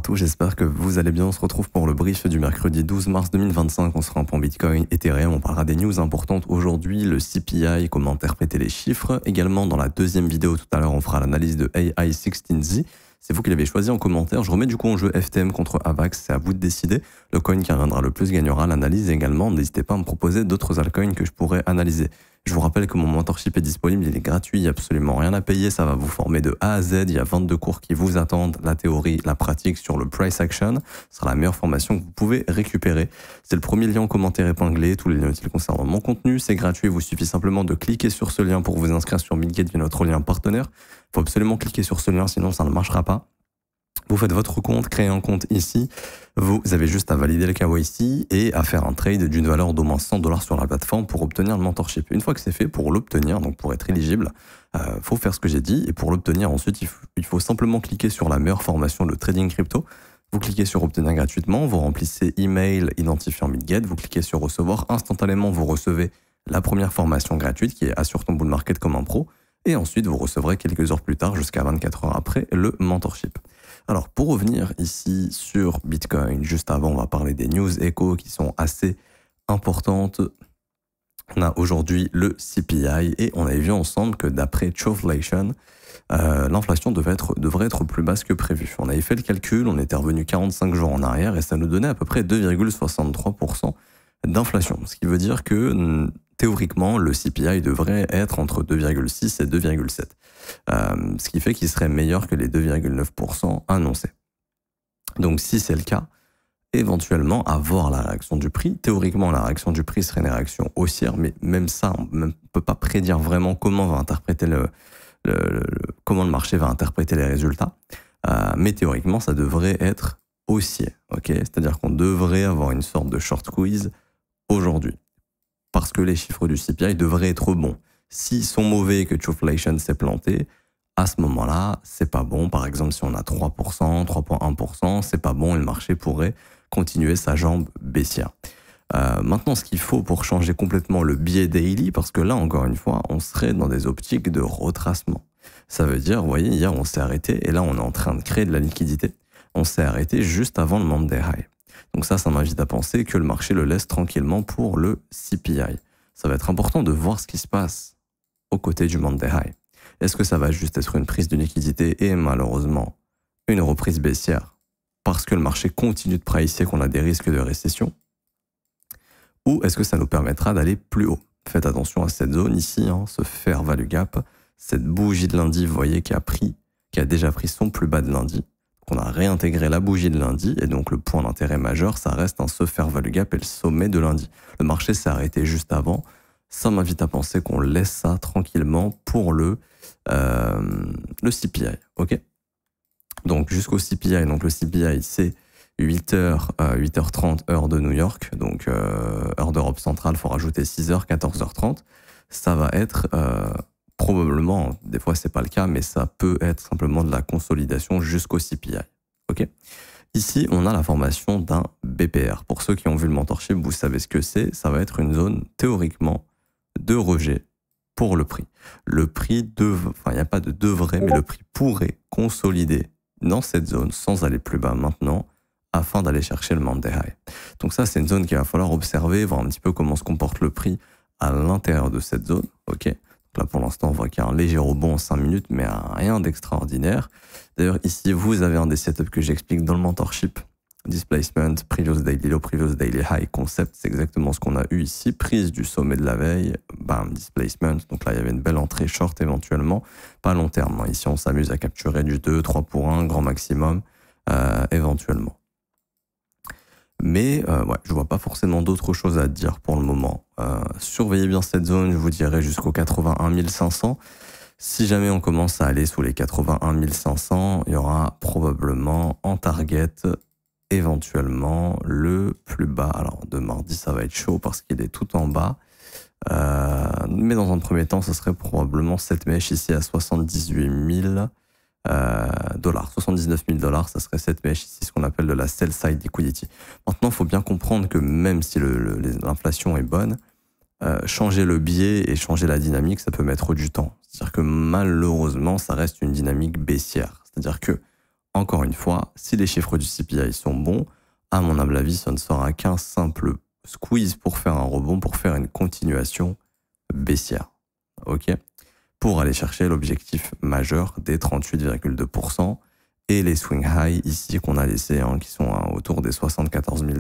tous, j'espère que vous allez bien. On se retrouve pour le brief du mercredi 12 mars 2025. On sera un point Bitcoin, Ethereum, on parlera des news importantes aujourd'hui, le CPI, comment interpréter les chiffres. Également, dans la deuxième vidéo tout à l'heure, on fera l'analyse de AI16Z. C'est vous qui l'avez choisi en commentaire. Je remets du coup en jeu FTM contre AVAX, c'est à vous de décider. Le coin qui reviendra le plus gagnera l'analyse également. N'hésitez pas à me proposer d'autres altcoins que je pourrais analyser. Je vous rappelle que mon mentorship est disponible, il est gratuit, il n'y a absolument rien à payer, ça va vous former de A à Z, il y a 22 cours qui vous attendent, la théorie, la pratique sur le price action, ce sera la meilleure formation que vous pouvez récupérer. C'est le premier lien en commentaire épinglé, tous les liens utiles concernant mon contenu, c'est gratuit, il vous suffit simplement de cliquer sur ce lien pour vous inscrire sur Bitget via notre lien partenaire. Il faut absolument cliquer sur ce lien, sinon ça ne marchera pas. Vous faites votre compte, créez un compte ici, vous avez juste à valider le KYC et à faire un trade d'une valeur d'au moins 100$ sur la plateforme pour obtenir le mentorship. Une fois que c'est fait, pour l'obtenir, donc pour être éligible, faut faire ce que j'ai dit, et pour l'obtenir ensuite, il faut simplement cliquer sur la meilleure formation de trading crypto. Vous cliquez sur obtenir gratuitement, vous remplissez email, identifiant Bitget, vous cliquez sur recevoir, instantanément vous recevez la première formation gratuite qui est assure ton bull market comme un pro, et ensuite vous recevrez quelques heures plus tard, jusqu'à 24 heures après, le mentorship. Alors, pour revenir ici sur Bitcoin, juste avant, on va parler des news échos qui sont assez importantes. On a aujourd'hui le CPI et on avait vu ensemble que d'après Choflation, l'inflation devrait être plus basse que prévu. On avait fait le calcul, on était revenu 45 jours en arrière et ça nous donnait à peu près 2,63% d'inflation. Ce qui veut dire que théoriquement, le CPI devrait être entre 2,6 et 2,7. Ce qui fait qu'il serait meilleur que les 2,9% annoncés. Donc si c'est le cas, éventuellement, à voir la réaction du prix. Théoriquement, la réaction du prix serait une réaction haussière, mais même ça, on ne peut pas prédire vraiment comment comment le marché va interpréter les résultats. Mais théoriquement, ça devrait être haussier. Okay, c'est-à-dire qu'on devrait avoir une sorte de short squeeze aujourd'hui. Parce que les chiffres du CPI devraient être bons. S'ils sont mauvais et que Choflation s'est planté, à ce moment-là, c'est pas bon. Par exemple, si on a 3%, 3,1%, c'est pas bon et le marché pourrait continuer sa jambe baissière. Maintenant, ce qu'il faut pour changer complètement le biais daily, parce que là, encore une fois, on serait dans des optiques de retracement. Ça veut dire, vous voyez, hier, on s'est arrêté et là, on est en train de créer de la liquidité. On s'est arrêté juste avant le Monday High. Donc ça m'invite à penser que le marché le laisse tranquillement pour le CPI. Ça va être important de voir ce qui se passe aux côtés du Monday High. Est-ce que ça va juste être une prise de liquidité et malheureusement une reprise baissière parce que le marché continue de pricer qu'on a des risques de récession? Ou est-ce que ça nous permettra d'aller plus haut? Faites attention à cette zone ici, ce fair value gap, cette bougie de lundi, vous voyez, qui a déjà pris son plus bas de lundi. On a réintégré la bougie de lundi et donc le point d'intérêt majeur, ça reste ce fair value gap et le sommet de lundi. Le marché s'est arrêté juste avant. Ça m'invite à penser qu'on laisse ça tranquillement pour le CPI. Ok. Donc jusqu'au CPI. Donc le CPI, c'est 8h30 heure de New York. Donc heure d'Europe centrale, il faut rajouter 6h, 14h30. Ça va être probablement, des fois c'est pas le cas, mais ça peut être simplement de la consolidation jusqu'au CPI. Ok. Ici, on a la formation d'un BPR. Pour ceux qui ont vu le mentorship, vous savez ce que c'est. Ça va être une zone théoriquement de rejet pour le prix. Le prix il n'y a pas de devrait, mais le prix pourrait consolider dans cette zone sans aller plus bas maintenant afin d'aller chercher le Monday High. Donc ça, c'est une zone qu'il va falloir observer, voir un petit peu comment se comporte le prix à l'intérieur de cette zone. Ok. Donc là, pour l'instant, on voit qu'il y a un léger rebond en 5 minutes, mais rien d'extraordinaire. D'ailleurs, ici, vous avez un des setups que j'explique dans le mentorship. Displacement, previous daily low, previous daily high concept, c'est exactement ce qu'on a eu ici. Prise du sommet de la veille, bam, displacement. Donc là, il y avait une belle entrée short éventuellement. Pas long terme. Ici, on s'amuse à capturer du 2, 3 pour 1, grand maximum, éventuellement. Mais ouais, je vois pas forcément d'autres choses à dire pour le moment. Surveillez bien cette zone, je vous dirais jusqu'au 81 500. Si jamais on commence à aller sous les 81 500, il y aura probablement en target éventuellement le plus bas. Alors de mardi, ça va être chaud parce qu'il est tout en bas. Mais dans un premier temps, ce serait probablement cette mèche ici à 78 000 dollars, 79 000 $, ça serait cette mèche ici, ce qu'on appelle de la sell side liquidity. Maintenant, il faut bien comprendre que même si l'inflation est bonne, changer le biais et changer la dynamique, ça peut mettre du temps. C'est-à-dire que malheureusement, ça reste une dynamique baissière. C'est-à-dire que encore une fois, si les chiffres du CPI sont bons, à mon humble avis, ce ne sera qu'un simple squeeze pour faire un rebond, pour faire une continuation baissière. Ok, pour aller chercher l'objectif majeur des 38,2% et les swing high ici qu'on a laissés, hein, qui sont autour des 74 000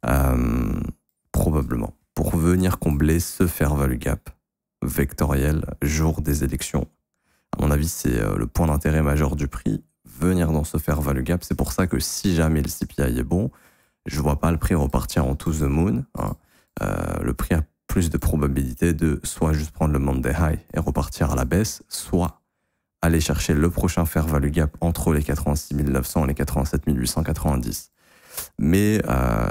$. Probablement. Pour venir combler ce fair value gap vectoriel jour des élections. À mon avis, c'est le point d'intérêt majeur du prix, venir dans ce fair value gap. C'est pour ça que si jamais le CPI est bon, je vois pas le prix repartir en to the moon. Hein. Le prix a plus de probabilité de soit juste prendre le Monday high et repartir à la baisse, soit aller chercher le prochain fair value gap entre les 86 900 et les 87 890. Mais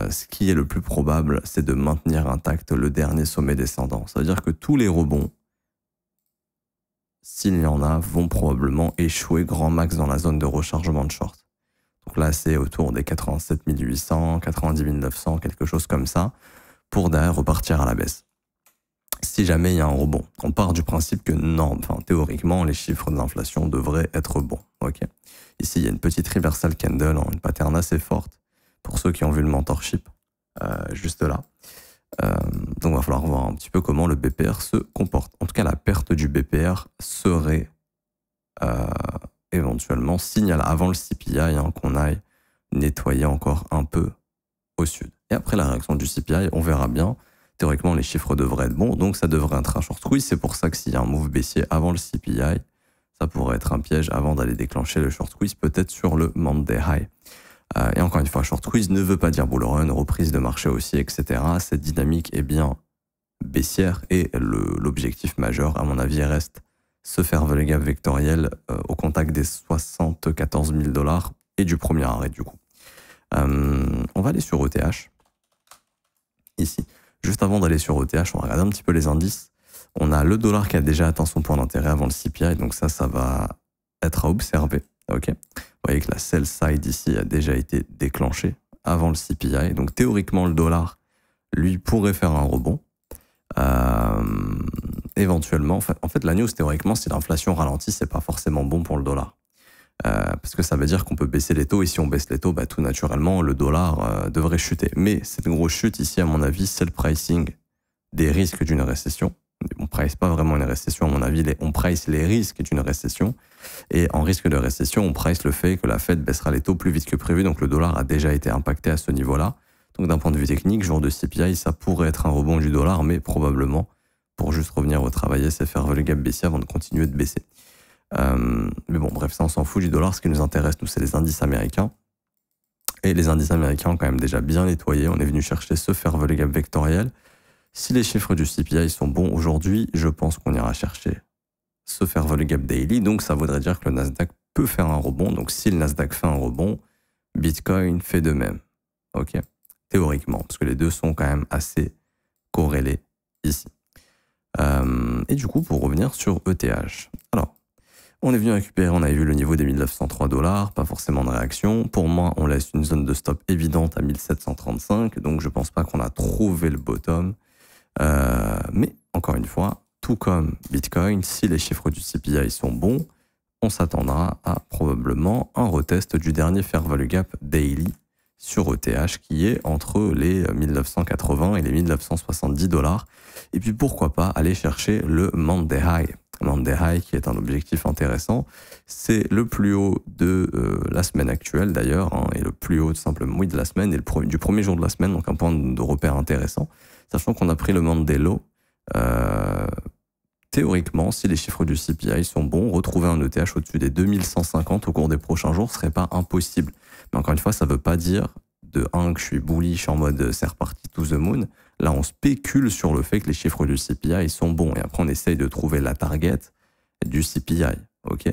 ce qui est le plus probable, c'est de maintenir intact le dernier sommet descendant. Ça veut dire que tous les rebonds, s'il y en a, vont probablement échouer grand max dans la zone de rechargement de short. Donc là, c'est autour des 87 800, 90 900, quelque chose comme ça, pour derrière repartir à la baisse. Si jamais il y a un rebond, on part du principe que non, enfin théoriquement, les chiffres de l'inflation devraient être bons. Okay. Ici, il y a une petite reversal candle, une pattern assez forte, pour ceux qui ont vu le mentorship, juste là. Donc il va falloir voir un petit peu comment le BPR se comporte. En tout cas, la perte du BPR serait éventuellement signal avant le CPI, hein, qu'on aille nettoyer encore un peu au sud. Et après la réaction du CPI, on verra bien. Théoriquement, les chiffres devraient être bons, donc ça devrait être un short squeeze. C'est pour ça que s'il y a un move baissier avant le CPI, ça pourrait être un piège avant d'aller déclencher le short squeeze, peut-être sur le Monday high. Et encore une fois, short squeeze ne veut pas dire bull run, reprise de marché aussi, etc. Cette dynamique est bien baissière et l'objectif majeur, à mon avis, reste se faire le gap vectoriel au contact des 74 000 $ et du premier arrêt du coup. On va aller sur ETH, ici. Juste avant d'aller sur ETH, on va regarder un petit peu les indices. On a le dollar qui a déjà atteint son point d'intérêt avant le CPI, donc ça va être à observer. Okay. Vous voyez que la sell side ici a déjà été déclenchée avant le CPI. Donc théoriquement, le dollar, lui, pourrait faire un rebond. Éventuellement, en fait, la news, théoriquement, si l'inflation ralentit, c'est pas forcément bon pour le dollar. Parce que ça veut dire qu'on peut baisser les taux. Et si on baisse les taux, bah, tout naturellement, le dollar devrait chuter. Mais cette grosse chute ici, à mon avis, c'est le pricing des risques d'une récession. On ne price pas vraiment une récession, à mon avis, on price les risques d'une récession. Et en risque de récession, on price le fait que la Fed baissera les taux plus vite que prévu. Donc le dollar a déjà été impacté à ce niveau-là. Donc d'un point de vue technique, jour de CPI, ça pourrait être un rebond du dollar, mais probablement pour juste revenir retravailler, c'est faire le gap baissier avant de continuer de baisser. Mais bon, bref, ça on s'en fout du dollar. Ce qui nous intéresse, nous, c'est les indices américains. Et les indices américains ont quand même déjà bien nettoyé. On est venu chercher ce fair value gap vectoriel. Si les chiffres du CPI sont bons aujourd'hui, je pense qu'on ira chercher ce fair value gap daily. Donc ça voudrait dire que le Nasdaq peut faire un rebond. Donc si le Nasdaq fait un rebond, Bitcoin fait de même. Ok, théoriquement, parce que les deux sont quand même assez corrélés ici. Et du coup, pour revenir sur ETH. Alors, on est venu récupérer, on avait vu le niveau des 1903 $, pas forcément de réaction. Pour moi, on laisse une zone de stop évidente à 1735, donc je pense pas qu'on a trouvé le bottom. Mais encore une fois, tout comme Bitcoin, si les chiffres du CPI sont bons, on s'attendra à probablement un retest du dernier fair value gap daily sur ETH qui est entre les 1980 et les 1970 $. Et puis pourquoi pas aller chercher le Monday high. Monday high qui est un objectif intéressant. C'est le plus haut de la semaine actuelle d'ailleurs, hein, et le plus haut simplement oui, de la semaine et du premier jour de la semaine, donc un point de repère intéressant. Sachant qu'on a pris le Monday low. Théoriquement, si les chiffres du CPI sont bons, retrouver un ETH au-dessus des 2150 au cours des prochains jours serait pas impossible. Mais encore une fois, ça veut pas dire de 1 que je suis bullish en mode c'est reparti to the moon. Là, on spécule sur le fait que les chiffres du CPI sont bons. Et après, on essaye de trouver la target du CPI. Ok.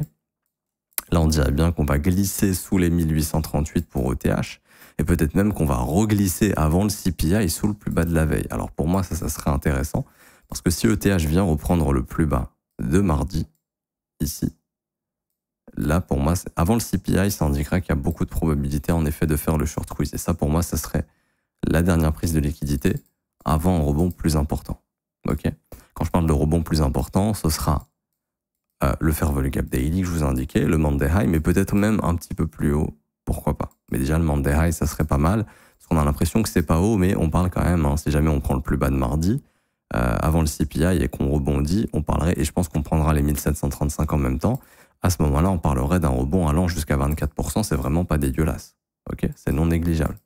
Là, on dirait bien qu'on va glisser sous les 1838 pour ETH. Et peut-être même qu'on va reglisser avant le CPI sous le plus bas de la veille. Alors pour moi, ça serait intéressant. Parce que si ETH vient reprendre le plus bas de mardi, ici, là pour moi, avant le CPI, ça indiquerait qu'il y a beaucoup de probabilités en effet de faire le short squeeze. Et ça pour moi, ça serait la dernière prise de liquidité avant un rebond plus important. Ok. Quand je parle de rebond plus important, ce sera le Fair Value Gap Daily que je vous ai indiqué, le Monday High, mais peut-être même un petit peu plus haut, pourquoi pas. Mais déjà, le Monday High, ça serait pas mal, parce qu'on a l'impression que c'est pas haut, mais on parle quand même, hein, si jamais on prend le plus bas de mardi, avant le CPI et qu'on rebondit, on parlerait, et je pense qu'on prendra les 1735 en même temps, à ce moment-là, on parlerait d'un rebond allant jusqu'à 24%, c'est vraiment pas dégueulasse, ok, c'est non négligeable.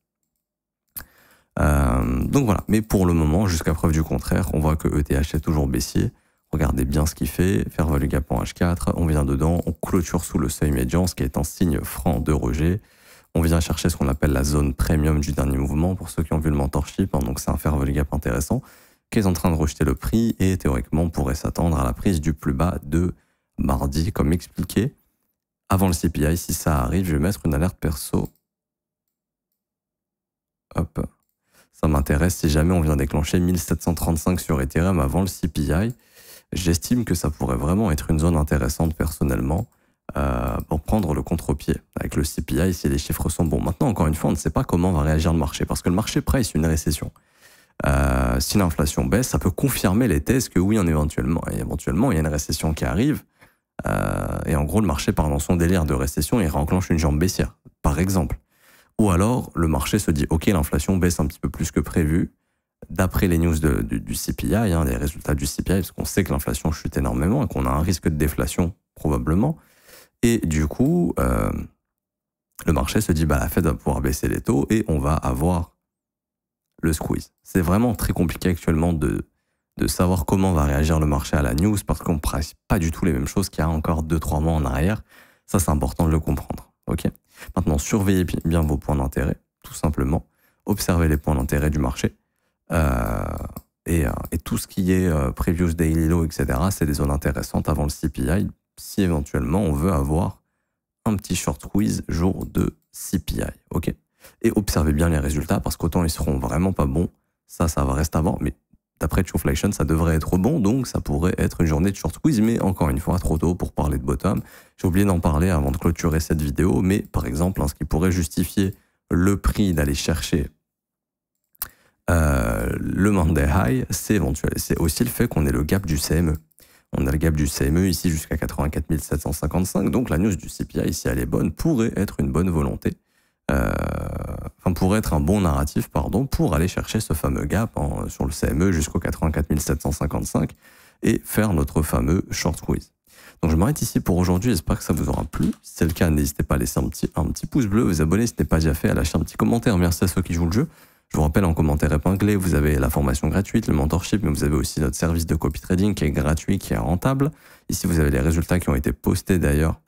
Donc voilà, mais pour le moment, jusqu'à preuve du contraire, on voit que ETH est toujours baissier. Regardez bien ce qu'il fait, Fair Value Gap en H4, on vient dedans, on clôture sous le seuil médian, ce qui est un signe franc de rejet. On vient chercher ce qu'on appelle la zone premium du dernier mouvement, pour ceux qui ont vu le mentorship, hein, donc c'est un Fair Value Gap intéressant, qui est en train de rejeter le prix et théoriquement pourrait s'attendre à la prise du plus bas de mardi, comme expliqué. Avant le CPI, si ça arrive, je vais mettre une alerte perso. Hop. Ça m'intéresse si jamais on vient déclencher 1735 sur Ethereum avant le CPI. J'estime que ça pourrait vraiment être une zone intéressante personnellement pour prendre le contre-pied avec le CPI si les chiffres sont bons. Maintenant, encore une fois, on ne sait pas comment va réagir le marché parce que le marché price une récession. Si l'inflation baisse, ça peut confirmer les thèses que oui, éventuellement, il y a une récession qui arrive. Et en gros, le marché part dans son délire de récession et réenclenche une jambe baissière, par exemple. Ou alors, le marché se dit, OK, l'inflation baisse un petit peu plus que prévu, d'après les news du CPI, hein, les résultats du CPI, parce qu'on sait que l'inflation chute énormément et qu'on a un risque de déflation, probablement. Et du coup, le marché se dit, bah, la Fed va pouvoir baisser les taux et on va avoir le squeeze. C'est vraiment très compliqué actuellement de savoir comment va réagir le marché à la news parce qu'on ne price pas du tout les mêmes choses qu'il y a encore 2-3 mois en arrière. Ça, c'est important de le comprendre. OK ? Maintenant, surveillez bien vos points d'intérêt, tout simplement. Observez les points d'intérêt du marché. Et tout ce qui est previous daily low, etc., c'est des zones intéressantes avant le CPI, si éventuellement on veut avoir un petit short squeeze jour de CPI. OK ? Et observez bien les résultats, parce qu'autant ils seront vraiment pas bons, ça va rester à voir, mais d'après Trueflation, ça devrait être bon, donc ça pourrait être une journée de short squeeze, mais encore une fois, trop tôt pour parler de bottom. J'ai oublié d'en parler avant de clôturer cette vidéo, mais par exemple, ce qui pourrait justifier le prix d'aller chercher le Monday High, c'est aussi le fait qu'on ait le gap du CME. On a le gap du CME ici jusqu'à 84 755, donc la news du CPI, si elle est bonne, pourrait être une bonne volonté. Pourrait être un bon narratif, pour aller chercher ce fameux gap sur le CME jusqu'au 84 755 et faire notre fameux short squeeze. Donc je m'arrête ici pour aujourd'hui, j'espère que ça vous aura plu. Si c'est le cas, n'hésitez pas à laisser un petit pouce bleu, vous abonner si ce n'est pas déjà fait, à lâcher un petit commentaire, merci à ceux qui jouent le jeu. Je vous rappelle, en commentaire épinglé, vous avez la formation gratuite, le mentorship, mais vous avez aussi notre service de copy trading qui est gratuit, qui est rentable. Ici, vous avez les résultats qui ont été postés d'ailleurs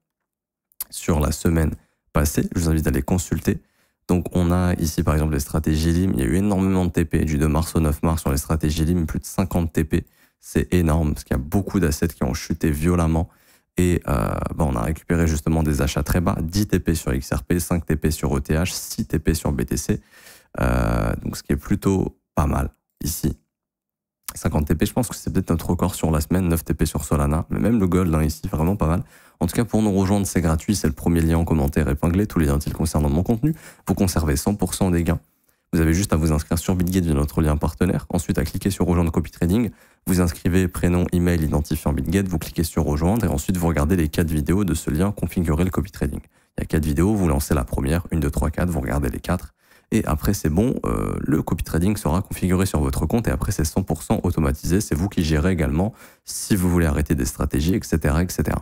sur la semaine passée. Je vous invite à les consulter. Donc, on a ici, par exemple, les stratégies LIM. Il y a eu énormément de TP du 2 mars au 9 mars sur les stratégies LIM, plus de 50 TP. C'est énorme parce qu'il y a beaucoup d'assets qui ont chuté violemment. Et on a récupéré justement des achats très bas. 10 TP sur XRP, 5 TP sur ETH, 6 TP sur BTC. Donc, ce qui est plutôt pas mal ici. 50 TP, je pense que c'est peut-être notre record sur la semaine, 9 TP sur Solana, mais même le gold ici, vraiment pas mal. En tout cas, pour nous rejoindre, c'est gratuit, c'est le premier lien en commentaire épinglé, tous les liens concernant mon contenu. Vous conservez 100% des gains. Vous avez juste à vous inscrire sur Bitget via notre lien partenaire, ensuite à cliquer sur rejoindre copy trading, vous inscrivez prénom, email, identifiant Bitget, vous cliquez sur rejoindre et ensuite vous regardez les 4 vidéos de ce lien, configurer le copy trading. Il y a 4 vidéos, vous lancez la première, 1, 2, 3, 4, vous regardez les 4. Et après, c'est bon, le copy trading sera configuré sur votre compte et après, c'est 100% automatisé. C'est vous qui gérez également si vous voulez arrêter des stratégies, etc., etc.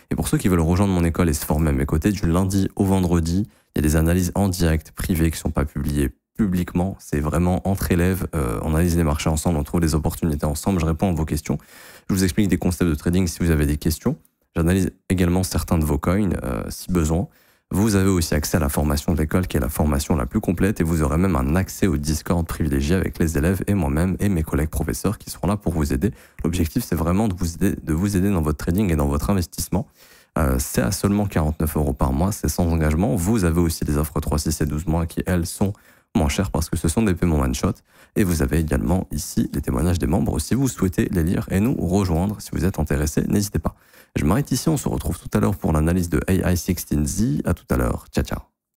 Et pour ceux qui veulent rejoindre mon école et se former à mes côtés, du lundi au vendredi, il y a des analyses en direct privées qui ne sont pas publiées publiquement. C'est vraiment entre élèves, on analyse les marchés ensemble, on trouve des opportunités ensemble, je réponds à vos questions. Je vous explique des concepts de trading si vous avez des questions. J'analyse également certains de vos coins si besoin. Vous avez aussi accès à la formation de l'école qui est la formation la plus complète et vous aurez même un accès au Discord privilégié avec les élèves et moi-même et mes collègues professeurs qui seront là pour vous aider. L'objectif, c'est vraiment de vous aider dans votre trading et dans votre investissement. C'est à seulement 49 € par mois, c'est sans engagement. Vous avez aussi des offres 3, 6 et 12 mois qui, elles, sont moins chères parce que ce sont des paiements one-shot. Et vous avez également ici les témoignages des membres si vous souhaitez les lire et nous rejoindre. Si vous êtes intéressé, n'hésitez pas. Je m'arrête ici, on se retrouve tout à l'heure pour l'analyse de AI16Z. À tout à l'heure, ciao ciao.